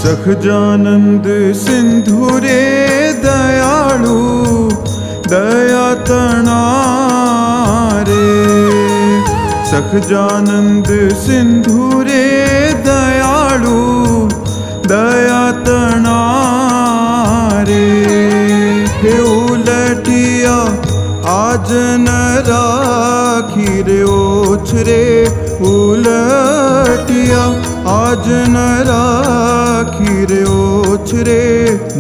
સખજાનંદ સિંધુ રે દયાળુ દયા તણા રે સખજાનંદ સિંધુ રે દયાળુ દયા તણા રે હે ઉલટિયા આજ ન રાખી રે ઓછરે ઉલટિયા આજ ન રાખી રે ઓછરે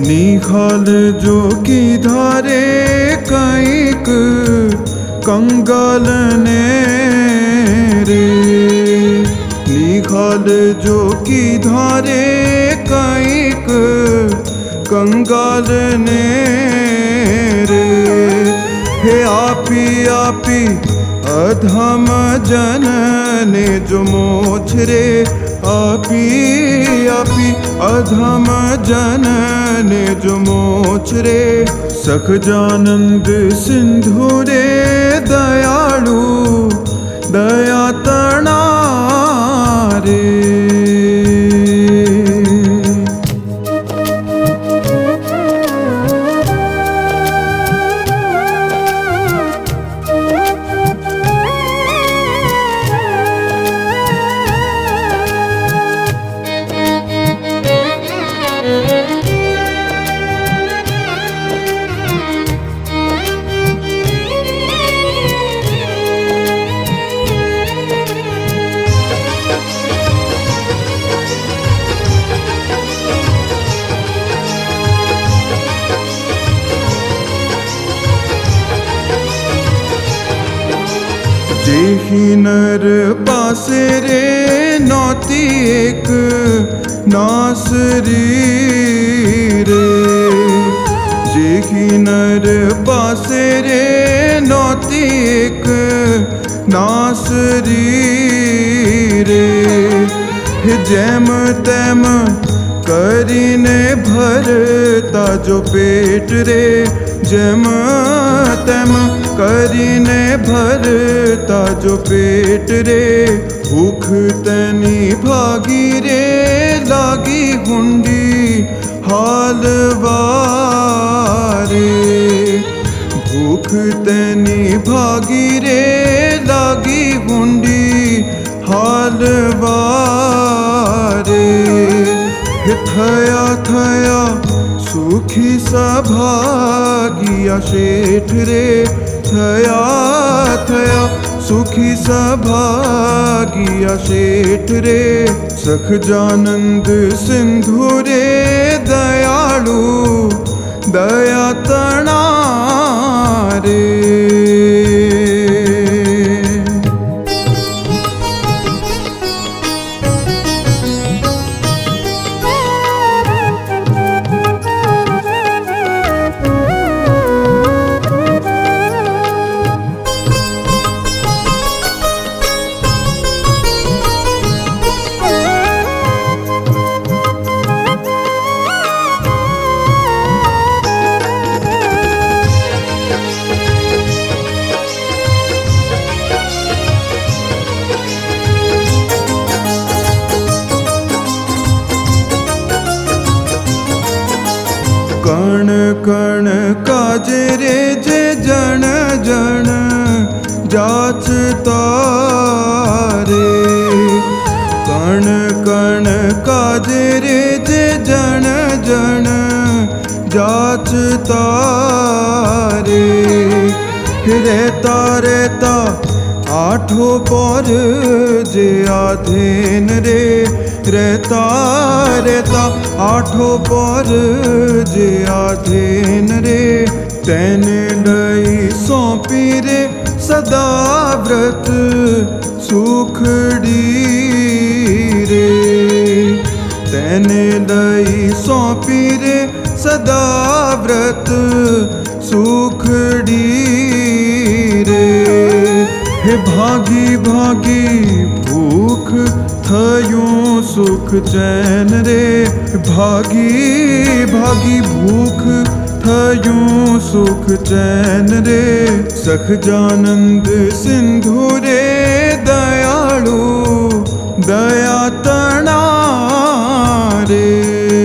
નિહાલ જો કીધા રે કંઈક કંગાલ ને રે નિહાલ જો કીધા રે કંઈક કંગાલ ને રે હે આપી આપી અધમ જનને જો મોછ રે આપી આપી અધમ જનને જો મોછ રે સખજાનંદ સિંધુ રે દયાળુ દયા તણા રે જેહી નર પાસે રે નોતી એક નાસરી રે જેહી નર પાસે રે નોતી એક નાસરી રે જેમ તેમ કરીને ભરતા જો પેટ રે જેમ તેમ કરીને ભરતા જો પેટ રે ભૂખ તેની ભાગી રે લાગી હુંડી હાલવારે ભૂખ તેની ભાગી રે લાગી હુંડી હાલવારે થયા થયા સુખી સભાગિયા શેઠ રે થયા થયા સુખી સભાગિયા શેઠ રે સખજાનંદ સિંધુ રે દયાળુ દયા તણા રે કણ કણ કાજે રે જે જણ જણ જાચતા રે કણ કણ કાજે રે જે જણ જણ જાચતા રે રહેતા રહેતા આઠો પર જે આધેન રે રહેતા રહેતા આઠો પર જે આધેન રે તેને લઈ સોંપી રે સદા વ્રત સુખડી રે તેને લઈ સોંપી રે સદા વ્રત સુખડી રે હે ભાગી ભાગી ભૂખ થયું સુખ ચેન રે ભાગી ભાગી ભૂખ થયું સુખ ચેન રે સખજાનંદ સિંધુ રે દયાળુ દયા તણા રે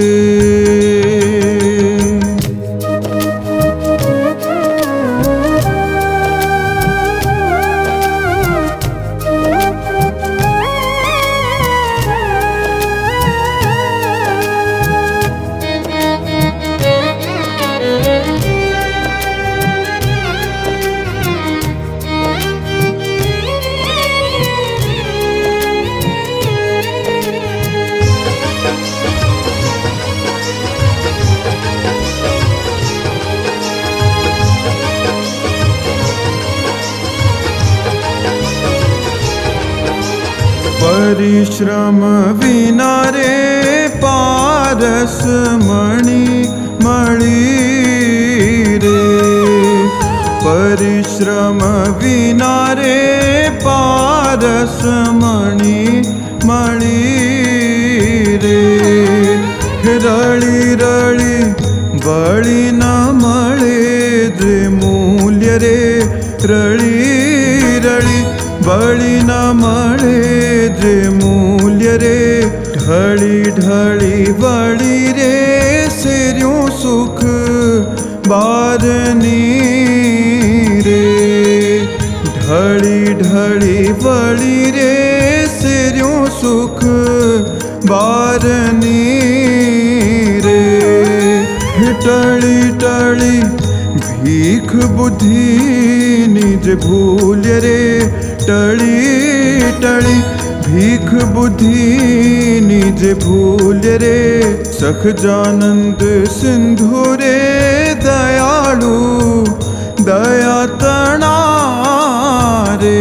परिश्रम विना रे पारस मणि मणि रे परिश्रम विना रे पारस मणि मणि रे रळी रळी बळी न मळे जे मूल्य रे रळी रळी बळी न मळे जे मूल्य रे ढळी ढळी बळी रे सेर्यों सुख बारनी रे ढळी ढळी बळी रे सेर्यों सुख बारनी रे टळी टळी भीख बुद्धि निज भूल्य रे टळी टळी भीख बुद्धि निज भूल्य रे सखजानंद सिंधु रे दयालु दया तना रे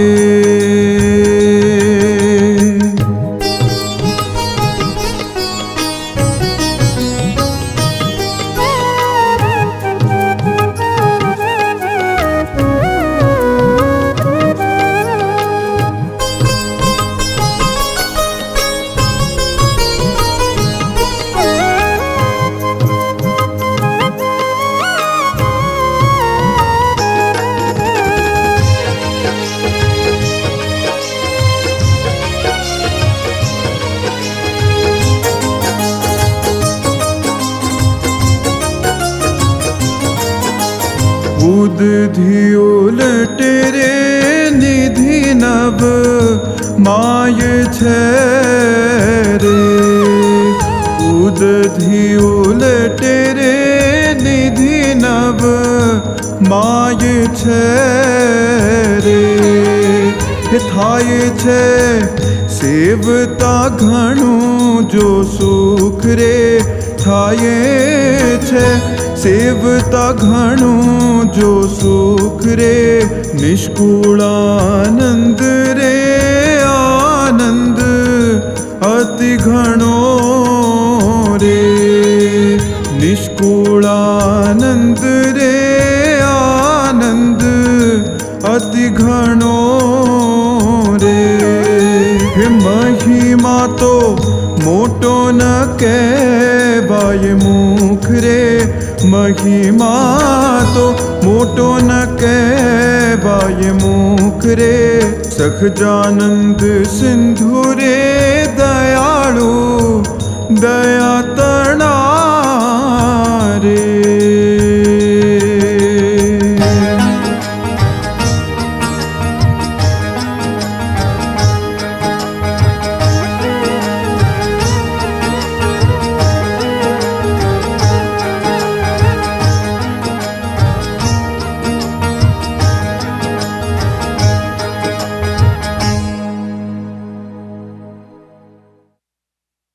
उदधि उलट रे निधि नव माय छे रे उदधि उलट रे निधि नव माय छे रे थाय छे सेवता घणું जो सुख रे थाय छे सेवता घणું जो सुख रे निष्कुळानंद रे आनंद अति घणो रे निष्कुळानंद रे आनंद अति घणो रे महिमा तो मोटो न कहेवाय मुख रे महिमा तो मोटो न कहेवाय मुख रे सखजानंद सिंधु रे दयालु दया तना